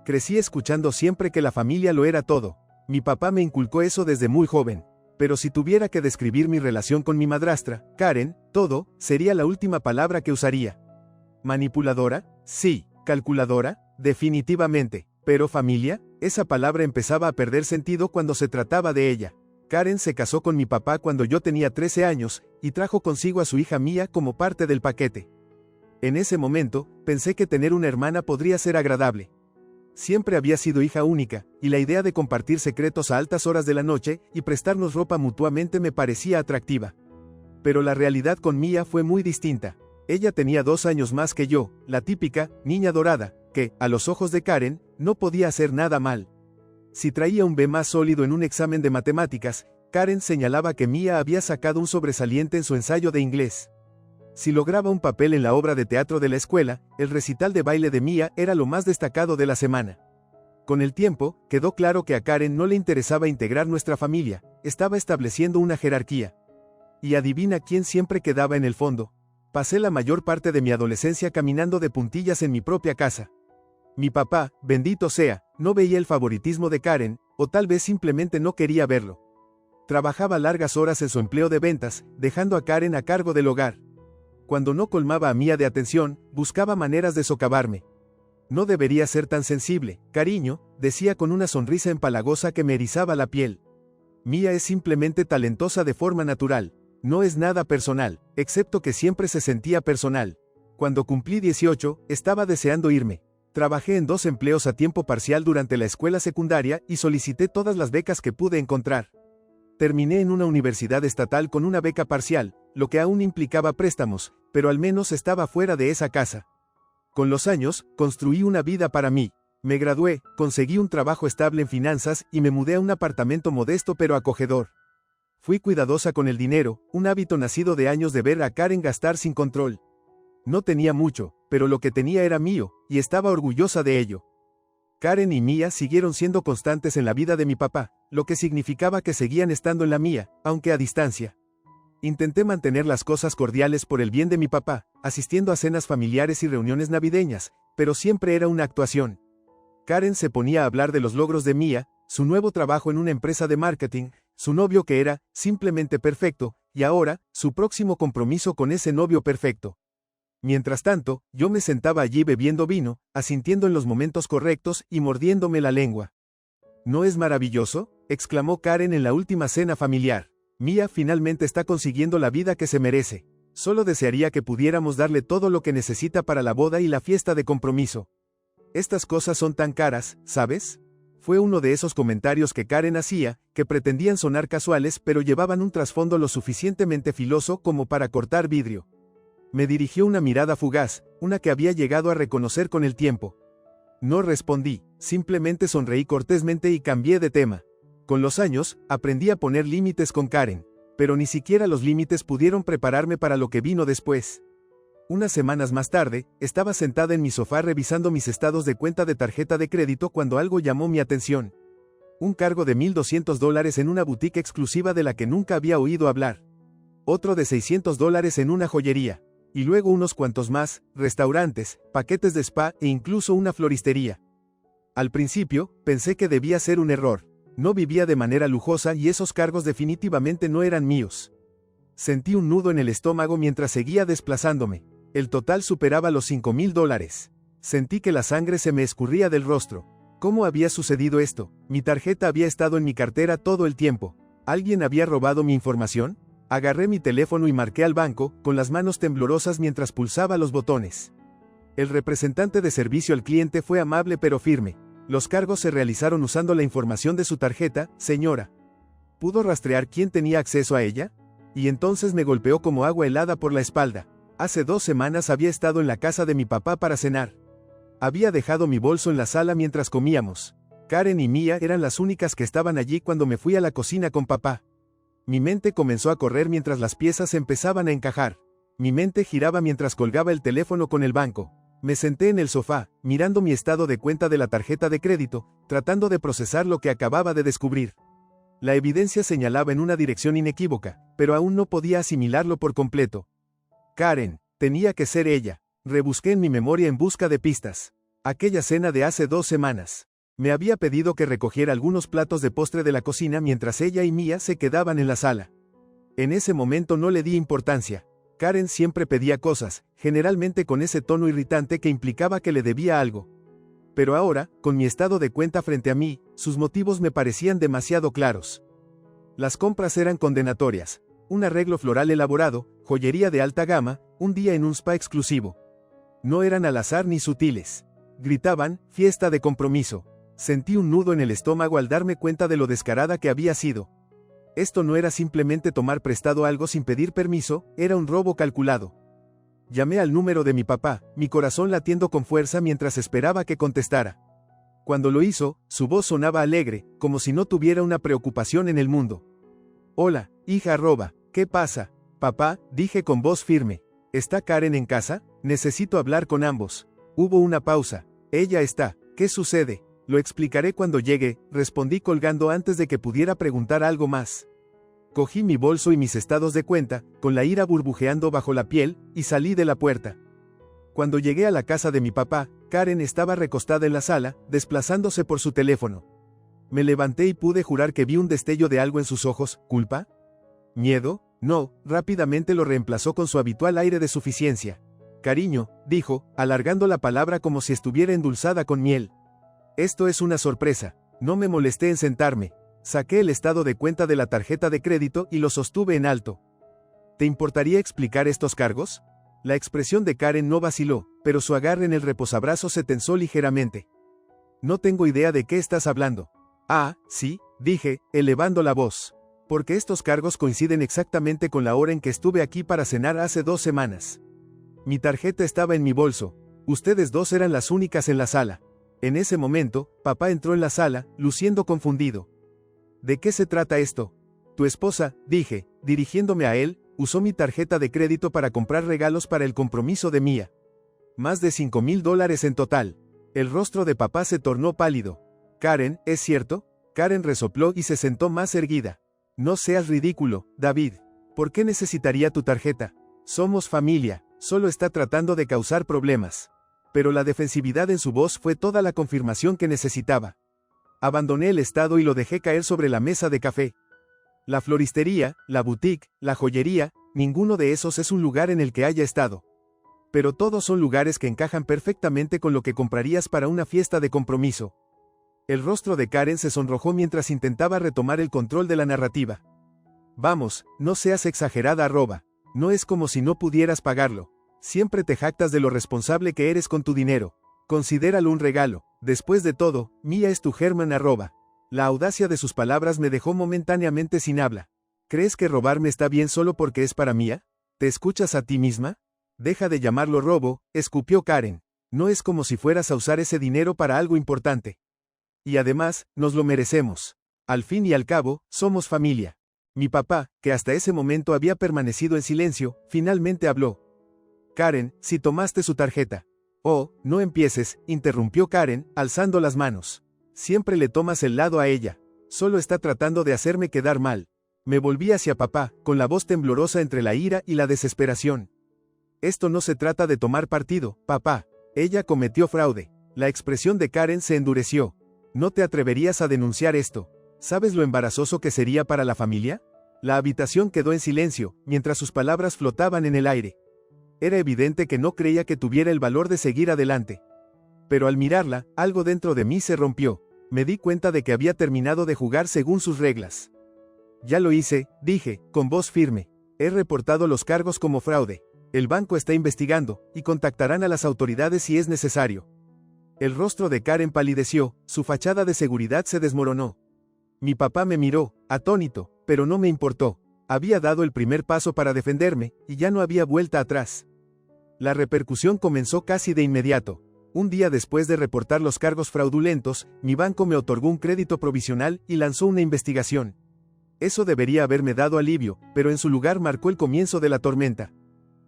Crecí escuchando siempre que la familia lo era todo. Mi papá me inculcó eso desde muy joven. Pero si tuviera que describir mi relación con mi madrastra, Karen, todo, sería la última palabra que usaría. ¿Manipuladora? Sí. ¿Calculadora? Definitivamente. Pero familia, esa palabra empezaba a perder sentido cuando se trataba de ella. Karen se casó con mi papá cuando yo tenía 13 años, y trajo consigo a su hija Mía como parte del paquete. En ese momento, pensé que tener una hermana podría ser agradable. Siempre había sido hija única, y la idea de compartir secretos a altas horas de la noche y prestarnos ropa mutuamente me parecía atractiva. Pero la realidad con Mía fue muy distinta. Ella tenía 2 años más que yo, la típica niña dorada, que, a los ojos de Karen, no podía hacer nada mal. Si traía un B más sólido en un examen de matemáticas, Karen señalaba que Mía había sacado un sobresaliente en su ensayo de inglés. Si lograba un papel en la obra de teatro de la escuela, el recital de baile de Mía era lo más destacado de la semana. Con el tiempo, quedó claro que a Karen no le interesaba integrar nuestra familia, estaba estableciendo una jerarquía. Y adivina quién siempre quedaba en el fondo. Pasé la mayor parte de mi adolescencia caminando de puntillas en mi propia casa. Mi papá, bendito sea, no veía el favoritismo de Karen, o tal vez simplemente no quería verlo. Trabajaba largas horas en su empleo de ventas, dejando a Karen a cargo del hogar. Cuando no colmaba a Mía de atención, buscaba maneras de socavarme. No debería ser tan sensible, cariño, decía con una sonrisa empalagosa que me erizaba la piel. Mía es simplemente talentosa de forma natural. No es nada personal, excepto que siempre se sentía personal. Cuando cumplí 18, estaba deseando irme. Trabajé en 2 empleos a tiempo parcial durante la escuela secundaria y solicité todas las becas que pude encontrar. Terminé en una universidad estatal con una beca parcial, lo que aún implicaba préstamos, pero al menos estaba fuera de esa casa. Con los años, construí una vida para mí. Me gradué, conseguí un trabajo estable en finanzas y me mudé a un apartamento modesto pero acogedor. Fui cuidadosa con el dinero, un hábito nacido de años de ver a Karen gastar sin control. No tenía mucho, pero lo que tenía era mío, y estaba orgullosa de ello. Karen y Mía siguieron siendo constantes en la vida de mi papá, lo que significaba que seguían estando en la mía, aunque a distancia. Intenté mantener las cosas cordiales por el bien de mi papá, asistiendo a cenas familiares y reuniones navideñas, pero siempre era una actuación. Karen se ponía a hablar de los logros de Mía, su nuevo trabajo en una empresa de marketing, su novio que era, simplemente perfecto, y ahora, su próximo compromiso con ese novio perfecto. Mientras tanto, yo me sentaba allí bebiendo vino, asintiendo en los momentos correctos y mordiéndome la lengua. ¿No es maravilloso?, exclamó Karen en la última cena familiar. Mía finalmente está consiguiendo la vida que se merece. Solo desearía que pudiéramos darle todo lo que necesita para la boda y la fiesta de compromiso. Estas cosas son tan caras, ¿sabes? Fue uno de esos comentarios que Karen hacía, que pretendían sonar casuales pero llevaban un trasfondo lo suficientemente filoso como para cortar vidrio. Me dirigió una mirada fugaz, una que había llegado a reconocer con el tiempo. No respondí, simplemente sonreí cortésmente y cambié de tema. Con los años, aprendí a poner límites con Karen, pero ni siquiera los límites pudieron prepararme para lo que vino después. Unas semanas más tarde, estaba sentada en mi sofá revisando mis estados de cuenta de tarjeta de crédito cuando algo llamó mi atención. Un cargo de $1,200 en una boutique exclusiva de la que nunca había oído hablar. Otro de $600 en una joyería. Y luego unos cuantos más, restaurantes, paquetes de spa e incluso una floristería. Al principio, pensé que debía ser un error. No vivía de manera lujosa y esos cargos definitivamente no eran míos. Sentí un nudo en el estómago mientras seguía desplazándome. El total superaba los $5,000. Sentí que la sangre se me escurría del rostro. ¿Cómo había sucedido esto? Mi tarjeta había estado en mi cartera todo el tiempo. ¿Alguien había robado mi información? Agarré mi teléfono y marqué al banco, con las manos temblorosas mientras pulsaba los botones. El representante de servicio al cliente fue amable pero firme. Los cargos se realizaron usando la información de su tarjeta, señora. ¿Pudo rastrear quién tenía acceso a ella? Y entonces me golpeó como agua helada por la espalda. Hace 2 semanas había estado en la casa de mi papá para cenar. Había dejado mi bolso en la sala mientras comíamos. Karen y Mía eran las únicas que estaban allí cuando me fui a la cocina con papá. Mi mente comenzó a correr mientras las piezas empezaban a encajar. Mi mente giraba mientras colgaba el teléfono con el banco. Me senté en el sofá, mirando mi estado de cuenta de la tarjeta de crédito, tratando de procesar lo que acababa de descubrir. La evidencia señalaba en una dirección inequívoca, pero aún no podía asimilarlo por completo. Karen, tenía que ser ella. Rebusqué en mi memoria en busca de pistas. Aquella cena de hace 2 semanas. Me había pedido que recogiera algunos platos de postre de la cocina mientras ella y Mia se quedaban en la sala. En ese momento no le di importancia. Karen siempre pedía cosas, generalmente con ese tono irritante que implicaba que le debía algo. Pero ahora, con mi estado de cuenta frente a mí, sus motivos me parecían demasiado claros. Las compras eran condenatorias. Un arreglo floral elaborado, joyería de alta gama, un día en un spa exclusivo. No eran al azar ni sutiles. Gritaban, fiesta de compromiso. Sentí un nudo en el estómago al darme cuenta de lo descarada que había sido. Esto no era simplemente tomar prestado algo sin pedir permiso, era un robo calculado. Llamé al número de mi papá, mi corazón latiendo con fuerza mientras esperaba que contestara. Cuando lo hizo, su voz sonaba alegre, como si no tuviera una preocupación en el mundo. Hola, hija arroba, ¿qué pasa? Papá, dije con voz firme. ¿Está Karen en casa? Necesito hablar con ambos. Hubo una pausa. Ella está. ¿Qué sucede? Lo explicaré cuando llegue, respondí colgando antes de que pudiera preguntar algo más. Cogí mi bolso y mis estados de cuenta, con la ira burbujeando bajo la piel, y salí de la puerta. Cuando llegué a la casa de mi papá, Karen estaba recostada en la sala, desplazándose por su teléfono. Me levanté y pude jurar que vi un destello de algo en sus ojos. ¿Culpa? ¿Miedo? No, rápidamente lo reemplazó con su habitual aire de suficiencia. Cariño, dijo, alargando la palabra como si estuviera endulzada con miel. Esto es una sorpresa. No me molesté en sentarme. Saqué el estado de cuenta de la tarjeta de crédito y lo sostuve en alto. ¿Te importaría explicar estos cargos? La expresión de Karen no vaciló, pero su agarre en el reposabrazos se tensó ligeramente. No tengo idea de qué estás hablando. Ah, sí, dije, elevando la voz. Porque estos cargos coinciden exactamente con la hora en que estuve aquí para cenar hace 2 semanas. Mi tarjeta estaba en mi bolso. Ustedes dos eran las únicas en la sala. En ese momento, papá entró en la sala, luciendo confundido. ¿De qué se trata esto? Tu esposa, dije, dirigiéndome a él, usó mi tarjeta de crédito para comprar regalos para el compromiso de Mia. Más de $5,000 en total. El rostro de papá se tornó pálido. Karen, ¿es cierto? Karen resopló y se sentó más erguida. No seas ridículo, David. ¿Por qué necesitaría tu tarjeta? Somos familia, solo está tratando de causar problemas. Pero la defensividad en su voz fue toda la confirmación que necesitaba. Abandoné el estado y lo dejé caer sobre la mesa de café. La floristería, la boutique, la joyería, ninguno de esos es un lugar en el que haya estado. Pero todos son lugares que encajan perfectamente con lo que comprarías para una fiesta de compromiso. El rostro de Karen se sonrojó mientras intentaba retomar el control de la narrativa. Vamos, no seas exagerada arroba. No es como si no pudieras pagarlo. Siempre te jactas de lo responsable que eres con tu dinero. Considéralo un regalo. Después de todo, Mia es tu germán arroba. La audacia de sus palabras me dejó momentáneamente sin habla. ¿Crees que robarme está bien solo porque es para Mia? ¿Te escuchas a ti misma? Deja de llamarlo robo, escupió Karen. No es como si fueras a usar ese dinero para algo importante. Y además, nos lo merecemos. Al fin y al cabo, somos familia. Mi papá, que hasta ese momento había permanecido en silencio, finalmente habló. Karen, si tomaste su tarjeta. Oh, no empieces, interrumpió Karen, alzando las manos. Siempre le tomas el lado a ella. Solo está tratando de hacerme quedar mal. Me volví hacia papá, con la voz temblorosa entre la ira y la desesperación. Esto no se trata de tomar partido, papá. Ella cometió fraude. La expresión de Karen se endureció. ¿No te atreverías a denunciar esto? ¿Sabes lo embarazoso que sería para la familia? La habitación quedó en silencio, mientras sus palabras flotaban en el aire. Era evidente que no creía que tuviera el valor de seguir adelante. Pero al mirarla, algo dentro de mí se rompió. Me di cuenta de que había terminado de jugar según sus reglas. Ya lo hice, dije, con voz firme. He reportado los cargos como fraude. El banco está investigando, y contactarán a las autoridades si es necesario. El rostro de Karen palideció, su fachada de seguridad se desmoronó. Mi papá me miró, atónito, pero no me importó. Había dado el primer paso para defenderme, y ya no había vuelta atrás. La repercusión comenzó casi de inmediato. Un día después de reportar los cargos fraudulentos, mi banco me otorgó un crédito provisional y lanzó una investigación. Eso debería haberme dado alivio, pero en su lugar marcó el comienzo de la tormenta.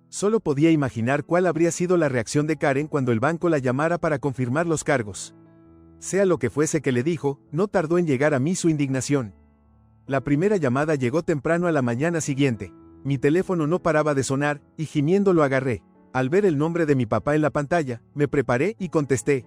Solo podía imaginar cuál habría sido la reacción de Karen cuando el banco la llamara para confirmar los cargos. Sea lo que fuese que le dijo, no tardó en llegar a mí su indignación. La primera llamada llegó temprano a la mañana siguiente. Mi teléfono no paraba de sonar, y gimiendo lo agarré. Al ver el nombre de mi papá en la pantalla, me preparé y contesté.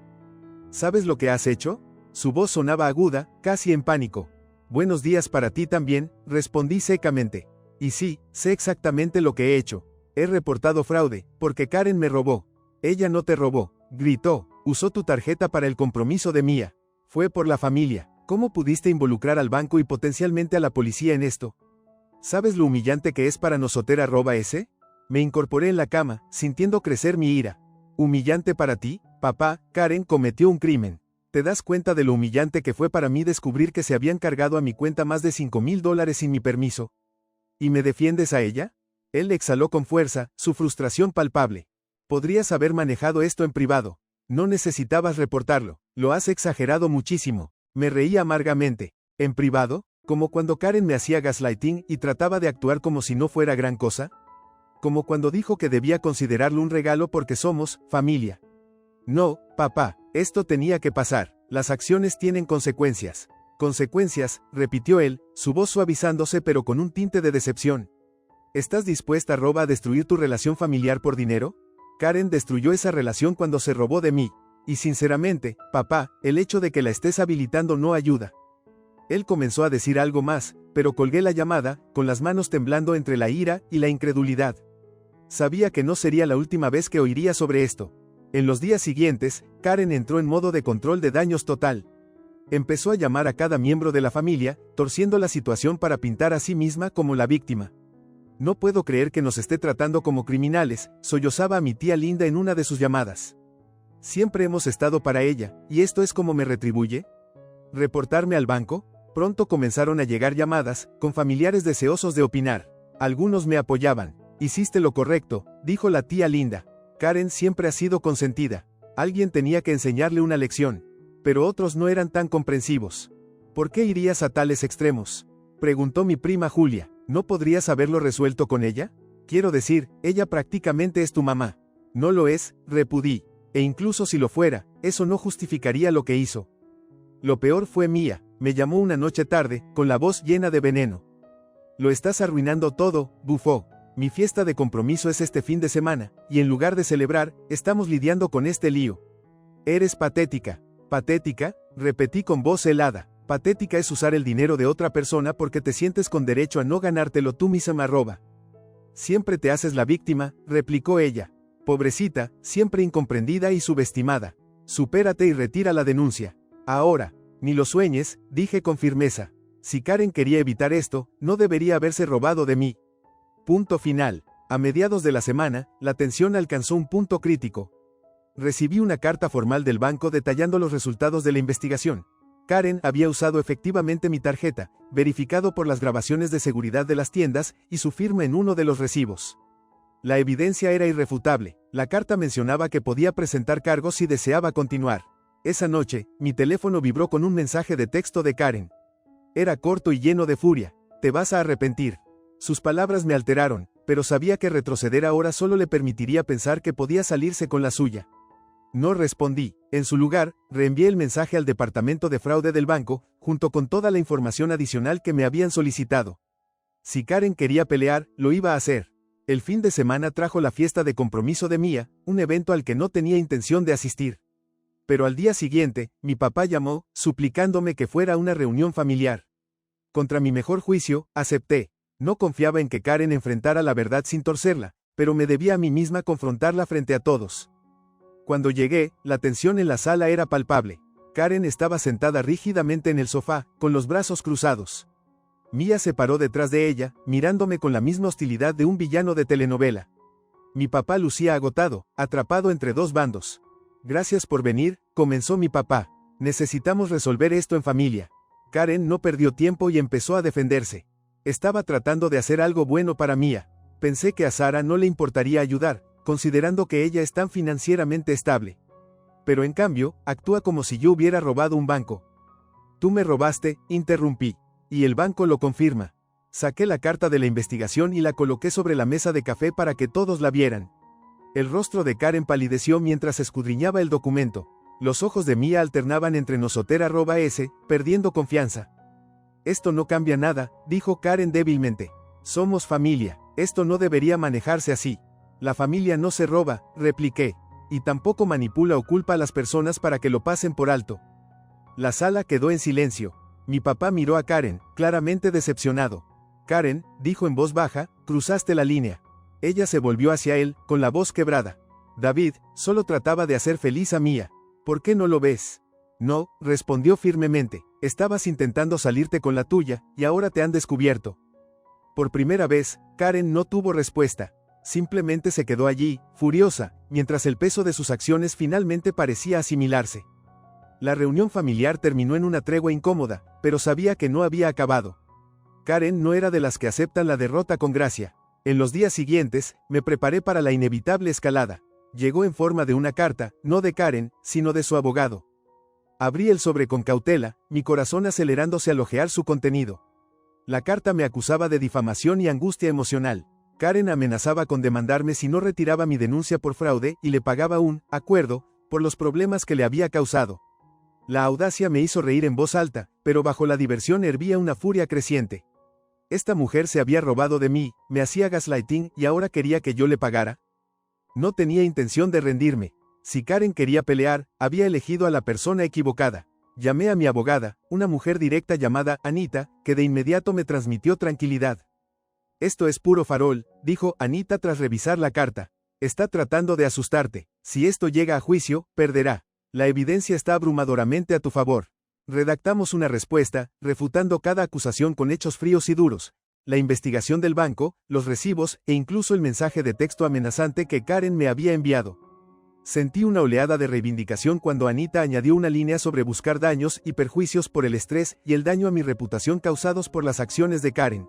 ¿Sabes lo que has hecho? Su voz sonaba aguda, casi en pánico. Buenos días para ti también, respondí secamente. Y sí, sé exactamente lo que he hecho. He reportado fraude, porque Karen me robó. Ella no te robó, gritó. Usó tu tarjeta para el compromiso de Mia. Fue por la familia. ¿Cómo pudiste involucrar al banco y potencialmente a la policía en esto? ¿Sabes lo humillante que es para nosotros @s? Me incorporé en la cama, sintiendo crecer mi ira. ¿Humillante para ti, papá? Karen cometió un crimen. ¿Te das cuenta de lo humillante que fue para mí descubrir que se habían cargado a mi cuenta más de $5,000 sin mi permiso? ¿Y me defiendes a ella? Él exhaló con fuerza, su frustración palpable. Podrías haber manejado esto en privado. No necesitabas reportarlo. Lo has exagerado muchísimo. Me reí amargamente. ¿En privado? ¿Como cuando Karen me hacía gaslighting y trataba de actuar como si no fuera gran cosa? Como cuando dijo que debía considerarlo un regalo porque somos familia. No, papá, esto tenía que pasar. Las acciones tienen consecuencias. Consecuencias, repitió él, su voz suavizándose pero con un tinte de decepción. ¿Estás dispuesta a destruir tu relación familiar por dinero? Karen destruyó esa relación cuando se robó de mí. Y sinceramente, papá, el hecho de que la estés habilitando no ayuda. Él comenzó a decir algo más, pero colgué la llamada, con las manos temblando entre la ira y la incredulidad. Sabía que no sería la última vez que oiría sobre esto. En los días siguientes, Karen entró en modo de control de daños total. Empezó a llamar a cada miembro de la familia, torciendo la situación para pintar a sí misma como la víctima. No puedo creer que nos esté tratando como criminales, sollozaba a mi tía Linda en una de sus llamadas. Siempre hemos estado para ella, ¿y esto es como me retribuye? ¿Reportarme al banco? Pronto comenzaron a llegar llamadas, con familiares deseosos de opinar. Algunos me apoyaban. Hiciste lo correcto, dijo la tía Linda. Karen siempre ha sido consentida. Alguien tenía que enseñarle una lección. Pero otros no eran tan comprensivos. ¿Por qué irías a tales extremos? Preguntó mi prima Julia. ¿No podrías haberlo resuelto con ella? Quiero decir, ella prácticamente es tu mamá. No lo es, repudí. E incluso si lo fuera, eso no justificaría lo que hizo. Lo peor fue Mia, me llamó una noche tarde, con la voz llena de veneno. Lo estás arruinando todo, bufó. Mi fiesta de compromiso es este fin de semana, y en lugar de celebrar, estamos lidiando con este lío. Eres patética. ¿Patética? Repetí con voz helada. Patética es usar el dinero de otra persona porque te sientes con derecho a no ganártelo tú misma. Siempre te haces la víctima, replicó ella. Pobrecita, siempre incomprendida y subestimada. Supérate y retira la denuncia. Ahora, ni lo sueñes, dije con firmeza. Si Karen quería evitar esto, no debería haberse robado de mí. Punto final. A mediados de la semana, la tensión alcanzó un punto crítico. Recibí una carta formal del banco detallando los resultados de la investigación. Karen había usado efectivamente mi tarjeta, verificado por las grabaciones de seguridad de las tiendas y su firma en uno de los recibos. La evidencia era irrefutable. La carta mencionaba que podía presentar cargos si deseaba continuar. Esa noche, mi teléfono vibró con un mensaje de texto de Karen. Era corto y lleno de furia. Te vas a arrepentir. Sus palabras me alteraron, pero sabía que retroceder ahora solo le permitiría pensar que podía salirse con la suya. No respondí. En su lugar, reenvié el mensaje al departamento de fraude del banco, junto con toda la información adicional que me habían solicitado. Si Karen quería pelear, lo iba a hacer. El fin de semana trajo la fiesta de compromiso de Mia, un evento al que no tenía intención de asistir. Pero al día siguiente, mi papá llamó, suplicándome que fuera a una reunión familiar. Contra mi mejor juicio, acepté. No confiaba en que Karen enfrentara la verdad sin torcerla, pero me debía a mí misma confrontarla frente a todos. Cuando llegué, la tensión en la sala era palpable. Karen estaba sentada rígidamente en el sofá, con los brazos cruzados. Mia se paró detrás de ella, mirándome con la misma hostilidad de un villano de telenovela. Mi papá lucía agotado, atrapado entre dos bandos. Gracias por venir, comenzó mi papá. Necesitamos resolver esto en familia. Karen no perdió tiempo y empezó a defenderse. Estaba tratando de hacer algo bueno para Mia. Pensé que a Sara no le importaría ayudar, considerando que ella es tan financieramente estable. Pero en cambio, actúa como si yo hubiera robado un banco. Tú me robaste, interrumpí. Y el banco lo confirma. Saqué la carta de la investigación y la coloqué sobre la mesa de café para que todos la vieran. El rostro de Karen palideció mientras escudriñaba el documento. Los ojos de Mia alternaban entre nosotros perdiendo confianza. Esto no cambia nada, dijo Karen débilmente. Somos familia. Esto no debería manejarse así. La familia no se roba, repliqué. y tampoco manipula o culpa a las personas para que lo pasen por alto. La sala quedó en silencio. Mi papá miró a Karen, claramente decepcionado. Karen, dijo en voz baja, cruzaste la línea. Ella se volvió hacia él, con la voz quebrada. David, solo trataba de hacer feliz a Mía. ¿Por qué no lo ves? No, respondió firmemente. Estabas intentando salirte con la tuya, y ahora te han descubierto. Por primera vez, Karen no tuvo respuesta. Simplemente se quedó allí, furiosa, mientras el peso de sus acciones finalmente parecía asimilarse. La reunión familiar terminó en una tregua incómoda, pero sabía que no había acabado. Karen no era de las que aceptan la derrota con gracia. En los días siguientes, me preparé para la inevitable escalada. Llegó en forma de una carta, no de Karen, sino de su abogado. Abrí el sobre con cautela, mi corazón acelerándose al hojear su contenido. La carta me acusaba de difamación y angustia emocional. Karen amenazaba con demandarme si no retiraba mi denuncia por fraude y le pagaba un acuerdo por los problemas que le había causado. La audacia me hizo reír en voz alta, pero bajo la diversión hervía una furia creciente. Esta mujer se había robado de mí, me hacía gaslighting y ahora quería que yo le pagara. No tenía intención de rendirme. Si Karen quería pelear, había elegido a la persona equivocada. Llamé a mi abogada, una mujer directa llamada Anita, que de inmediato me transmitió tranquilidad. Esto es puro farol, dijo Anita tras revisar la carta. Está tratando de asustarte. Si esto llega a juicio, perderá. La evidencia está abrumadoramente a tu favor. Redactamos una respuesta, refutando cada acusación con hechos fríos y duros. La investigación del banco, los recibos e incluso el mensaje de texto amenazante que Karen me había enviado. Sentí una oleada de reivindicación cuando Anita añadió una línea sobre buscar daños y perjuicios por el estrés y el daño a mi reputación causados por las acciones de Karen.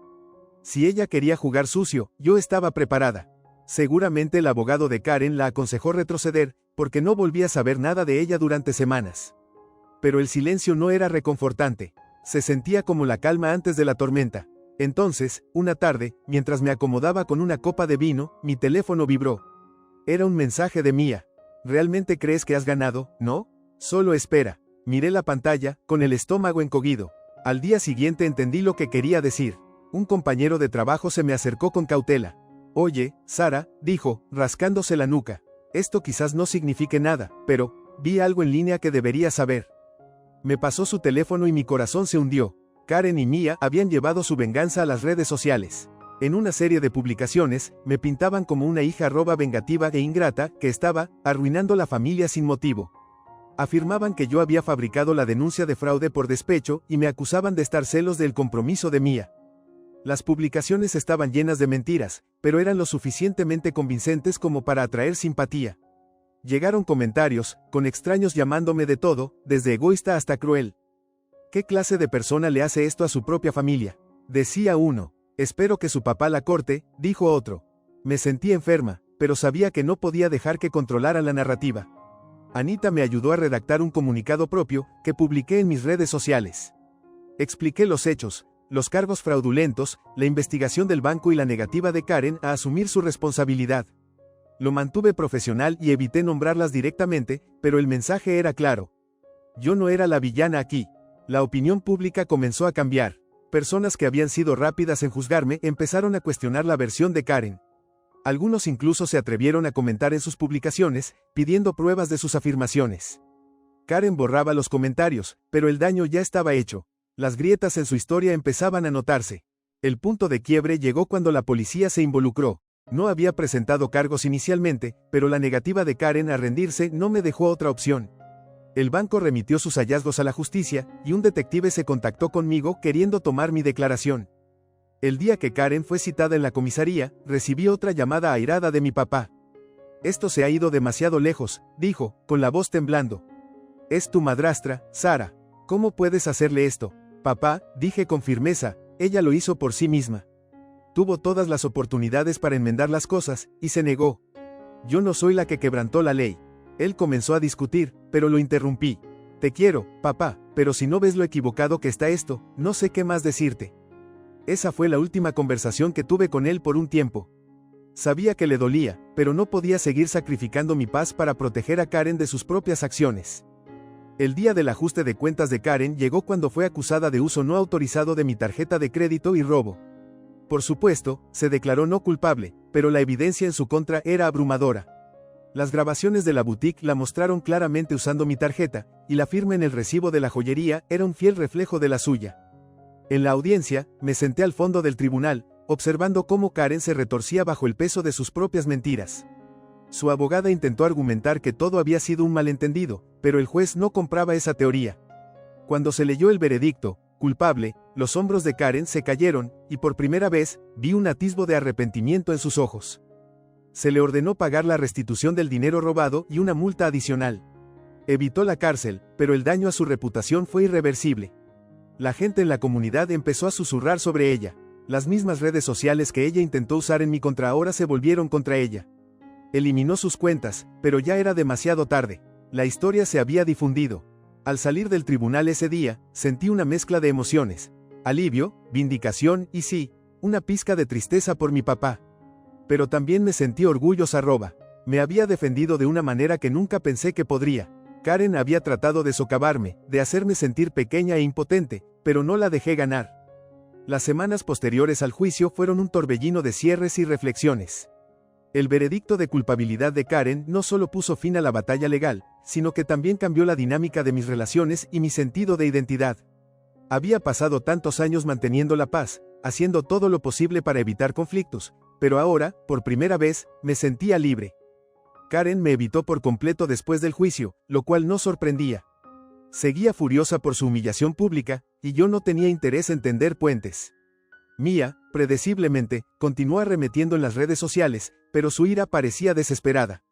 Si ella quería jugar sucio, yo estaba preparada. Seguramente el abogado de Karen la aconsejó retroceder, porque no volví a saber nada de ella durante semanas. Pero el silencio no era reconfortante. Se sentía como la calma antes de la tormenta. Entonces, una tarde, mientras me acomodaba con una copa de vino, mi teléfono vibró. Era un mensaje de Mía. ¿Realmente crees que has ganado, no? Solo espera. Miré la pantalla, con el estómago encogido. Al día siguiente entendí lo que quería decir. Un compañero de trabajo se me acercó con cautela. Oye, Sara, dijo, rascándose la nuca. Esto quizás no signifique nada, pero vi algo en línea que deberías saber. Me pasó su teléfono y mi corazón se hundió. Karen y Mía habían llevado su venganza a las redes sociales. En una serie de publicaciones, me pintaban como una hija vengativa e ingrata que estaba arruinando la familia sin motivo. Afirmaban que yo había fabricado la denuncia de fraude por despecho y me acusaban de estar celos del compromiso de Mía. Las publicaciones estaban llenas de mentiras, pero eran lo suficientemente convincentes como para atraer simpatía. Llegaron comentarios, con extraños llamándome de todo, desde egoísta hasta cruel. ¿Qué clase de persona le hace esto a su propia familia? Decía uno. Espero que su papá la corte, dijo otro. Me sentí enferma, pero sabía que no podía dejar que controlaran la narrativa. Anita me ayudó a redactar un comunicado propio, que publiqué en mis redes sociales. Expliqué los hechos, los cargos fraudulentos, la investigación del banco y la negativa de Karen a asumir su responsabilidad. Lo mantuve profesional y evité nombrarlas directamente, pero el mensaje era claro. Yo no era la villana aquí. La opinión pública comenzó a cambiar. Personas que habían sido rápidas en juzgarme empezaron a cuestionar la versión de Karen. Algunos incluso se atrevieron a comentar en sus publicaciones, pidiendo pruebas de sus afirmaciones. Karen borraba los comentarios, pero el daño ya estaba hecho. Las grietas en su historia empezaban a notarse. El punto de quiebre llegó cuando la policía se involucró. No había presentado cargos inicialmente, pero la negativa de Karen a rendirse no me dejó otra opción. El banco remitió sus hallazgos a la justicia, y un detective se contactó conmigo queriendo tomar mi declaración. El día que Karen fue citada en la comisaría, recibí otra llamada airada de mi papá. Esto se ha ido demasiado lejos, dijo, con la voz temblando. Es tu madrastra, Sara. ¿Cómo puedes hacerle esto? Papá, dije con firmeza, ella lo hizo por sí misma. Tuvo todas las oportunidades para enmendar las cosas, y se negó. Yo no soy la que quebrantó la ley. Él comenzó a discutir, pero lo interrumpí. Te quiero, papá, pero si no ves lo equivocado que está esto, no sé qué más decirte. Esa fue la última conversación que tuve con él por un tiempo. Sabía que le dolía, pero no podía seguir sacrificando mi paz para proteger a Karen de sus propias acciones. El día del ajuste de cuentas de Karen llegó cuando fue acusada de uso no autorizado de mi tarjeta de crédito y robo. Por supuesto, se declaró no culpable, pero la evidencia en su contra era abrumadora. Las grabaciones de la boutique la mostraron claramente usando mi tarjeta, y la firma en el recibo de la joyería era un fiel reflejo de la suya. En la audiencia, me senté al fondo del tribunal, observando cómo Karen se retorcía bajo el peso de sus propias mentiras. Su abogada intentó argumentar que todo había sido un malentendido, pero el juez no compraba esa teoría. Cuando se leyó el veredicto, culpable, los hombros de Karen se cayeron, y por primera vez, vi un atisbo de arrepentimiento en sus ojos. Se le ordenó pagar la restitución del dinero robado y una multa adicional. Evitó la cárcel, pero el daño a su reputación fue irreversible. La gente en la comunidad empezó a susurrar sobre ella. Las mismas redes sociales que ella intentó usar en mi contra ahora se volvieron contra ella. Eliminó sus cuentas, pero ya era demasiado tarde. La historia se había difundido. Al salir del tribunal ese día, sentí una mezcla de emociones. Alivio, vindicación y sí, una pizca de tristeza por mi papá. Pero también me sentí orgullosa. Me había defendido de una manera que nunca pensé que podría. Karen había tratado de socavarme, de hacerme sentir pequeña e impotente, pero no la dejé ganar. Las semanas posteriores al juicio fueron un torbellino de cierres y reflexiones. El veredicto de culpabilidad de Karen no solo puso fin a la batalla legal, sino que también cambió la dinámica de mis relaciones y mi sentido de identidad. Había pasado tantos años manteniendo la paz, haciendo todo lo posible para evitar conflictos, pero ahora, por primera vez, me sentía libre. Karen me evitó por completo después del juicio, lo cual no sorprendía. Seguía furiosa por su humillación pública, y yo no tenía interés en tender puentes. Mia, predeciblemente, continuó arremetiendo en las redes sociales, pero su ira parecía desesperada.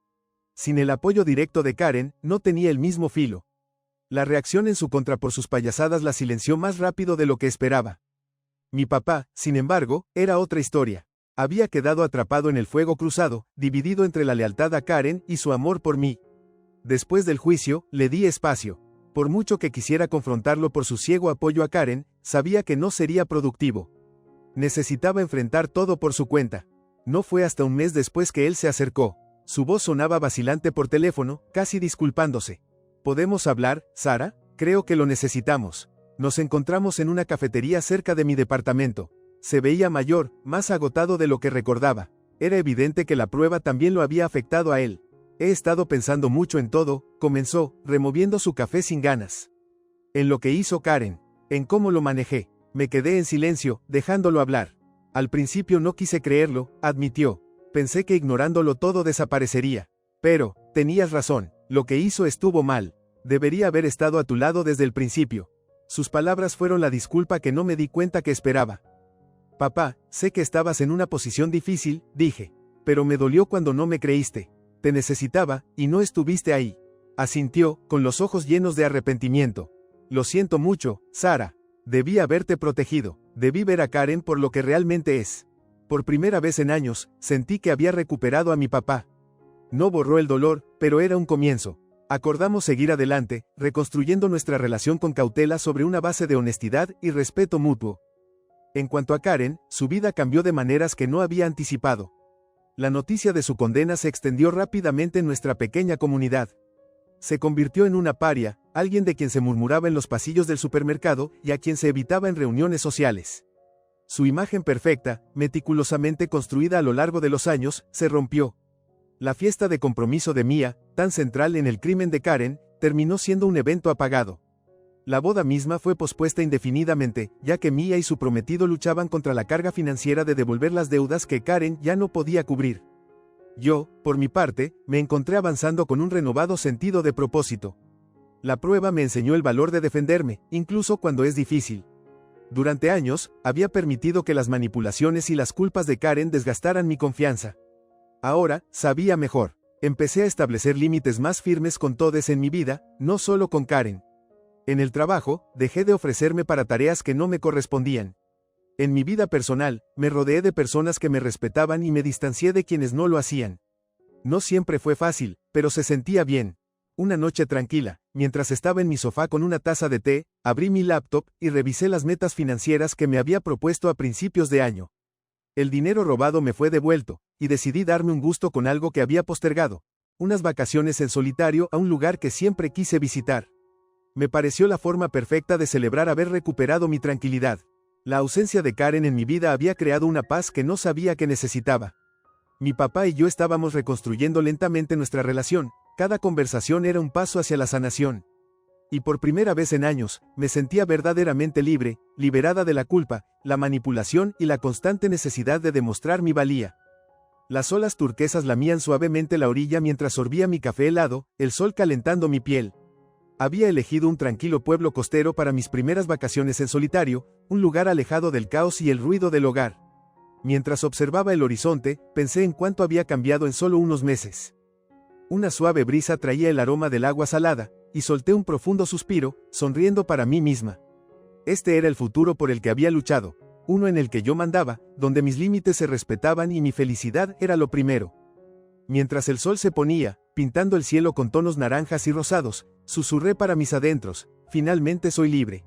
Sin el apoyo directo de Karen, no tenía el mismo filo. La reacción en su contra por sus payasadas la silenció más rápido de lo que esperaba. Mi papá, sin embargo, era otra historia. Había quedado atrapado en el fuego cruzado, dividido entre la lealtad a Karen y su amor por mí. Después del juicio, le di espacio. Por mucho que quisiera confrontarlo por su ciego apoyo a Karen, sabía que no sería productivo. Necesitaba enfrentar todo por su cuenta. No fue hasta un mes después que él se acercó. Su voz sonaba vacilante por teléfono, casi disculpándose. ¿Podemos hablar, Sara? Creo que lo necesitamos. Nos encontramos en una cafetería cerca de mi departamento. Se veía mayor, más agotado de lo que recordaba. Era evidente que la prueba también lo había afectado a él. He estado pensando mucho en todo, comenzó, removiendo su café sin ganas. En lo que hizo Karen, en cómo lo manejé. Me quedé en silencio, dejándolo hablar. Al principio no quise creerlo, admitió. Pensé que ignorándolo todo desaparecería. Pero, tenías razón, lo que hizo estuvo mal. Debería haber estado a tu lado desde el principio. Sus palabras fueron la disculpa que no me di cuenta que esperaba. Papá, sé que estabas en una posición difícil, dije. Pero me dolió cuando no me creíste. Te necesitaba, y no estuviste ahí. Asintió, con los ojos llenos de arrepentimiento. Lo siento mucho, Sara. Debí haberte protegido. Debí ver a Karen por lo que realmente es. Por primera vez en años, sentí que había recuperado a mi papá. No borró el dolor, pero era un comienzo. Acordamos seguir adelante, reconstruyendo nuestra relación con cautela sobre una base de honestidad y respeto mutuo. En cuanto a Karen, su vida cambió de maneras que no había anticipado. La noticia de su condena se extendió rápidamente en nuestra pequeña comunidad. Se convirtió en una paria, alguien de quien se murmuraba en los pasillos del supermercado y a quien se evitaba en reuniones sociales. Su imagen perfecta, meticulosamente construida a lo largo de los años, se rompió. La fiesta de compromiso de Mia, tan central en el crimen de Karen, terminó siendo un evento apagado. La boda misma fue pospuesta indefinidamente, ya que Mia y su prometido luchaban contra la carga financiera de devolver las deudas que Karen ya no podía cubrir. Yo, por mi parte, me encontré avanzando con un renovado sentido de propósito. La prueba me enseñó el valor de defenderme, incluso cuando es difícil. Durante años, había permitido que las manipulaciones y las culpas de Karen desgastaran mi confianza. Ahora, sabía mejor. Empecé a establecer límites más firmes con todos en mi vida, no solo con Karen. En el trabajo, dejé de ofrecerme para tareas que no me correspondían. En mi vida personal, me rodeé de personas que me respetaban y me distancié de quienes no lo hacían. No siempre fue fácil, pero se sentía bien. Una noche tranquila, mientras estaba en mi sofá con una taza de té, abrí mi laptop y revisé las metas financieras que me había propuesto a principios de año. El dinero robado me fue devuelto, y decidí darme un gusto con algo que había postergado. Unas vacaciones en solitario a un lugar que siempre quise visitar. Me pareció la forma perfecta de celebrar haber recuperado mi tranquilidad. La ausencia de Karen en mi vida había creado una paz que no sabía que necesitaba. Mi papá y yo estábamos reconstruyendo lentamente nuestra relación, cada conversación era un paso hacia la sanación. Y por primera vez en años, me sentía verdaderamente libre, liberada de la culpa, la manipulación y la constante necesidad de demostrar mi valía. Las olas turquesas lamían suavemente la orilla mientras sorbía mi café helado, el sol calentando mi piel. Había elegido un tranquilo pueblo costero para mis primeras vacaciones en solitario, un lugar alejado del caos y el ruido del hogar. Mientras observaba el horizonte, pensé en cuánto había cambiado en solo unos meses. Una suave brisa traía el aroma del agua salada, y solté un profundo suspiro, sonriendo para mí misma. Este era el futuro por el que había luchado, uno en el que yo mandaba, donde mis límites se respetaban y mi felicidad era lo primero. Mientras el sol se ponía, pintando el cielo con tonos naranjas y rosados, susurré para mis adentros, finalmente soy libre.